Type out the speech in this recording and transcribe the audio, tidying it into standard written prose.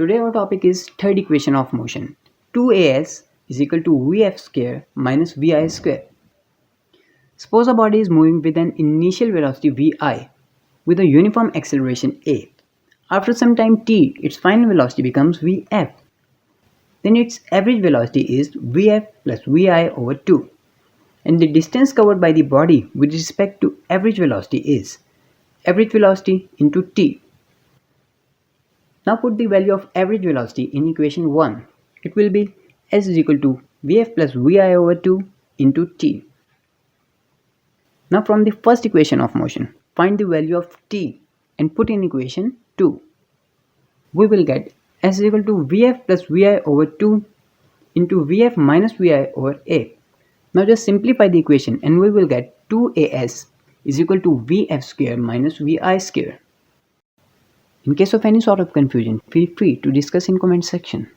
Today our topic is third equation of motion. 2as is equal to vf square minus vi square. Suppose a body is moving with an initial velocity vi with a uniform acceleration a. After some time t, its final velocity becomes vf. Then its average velocity is vf plus vi over 2. And the distance covered by the body with respect to average velocity is average velocity into t. Now put the value of average velocity in equation 1. It will be s is equal to vf plus vi over 2 into t. Now from the first equation of motion, find the value of t and put in equation 2. We will get s is equal to vf plus vi over 2 into vf minus vi over a. Now just simplify the equation and we will get 2as is equal to vf square minus vi square. In case of any sort of confusion, feel free to discuss in comment section.